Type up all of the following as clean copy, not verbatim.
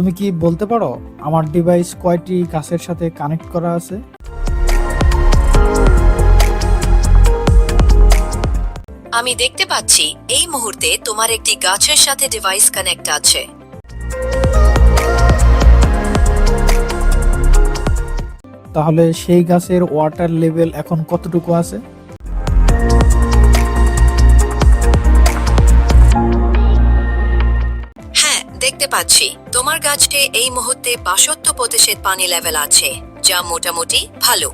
তুমি কি বলতে পারো আমার ডিভাইস কয়টি গাছের সাথে কানেক্ট করা আছে? আমি দেখতে পাচ্ছি এই মুহূর্তে তোমার একটি গাছের সাথে ডিভাইস কানেক্ট আছে। তাহলে সেই গাছের ওয়াটার লেভেল এখন কতটুকু আছে? হ্যাঁ, দেখতে পাচ্ছি তোমার গাছে এই মুহূর্তে 62% পানি লেভেল আছে, যা মোটামুটি ভালো।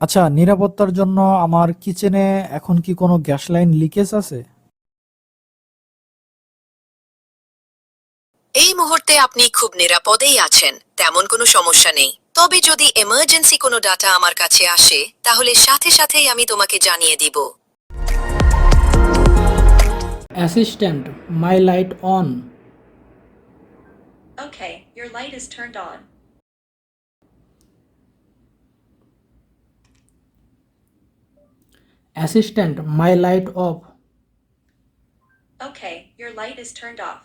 আচ্ছা, নিরাপত্তার জন্য আমার কিচেনে এখন কি কোনো গ্যাস লাইন লিকেজ আছে? এই মুহূর্তে আপনি খুব নিরাপদেই আছেন, তেমন কোনো সমস্যা নেই। তবে যদি এমার্জেন্সি কোনো ডাটা আমার কাছে আসে, তাহলে সাথে সাথেই আমি তোমাকে জানিয়ে দিব। Assistant, my light on. Okay, your light is turned on. Assistant, my light off. Okay, your light is turned off.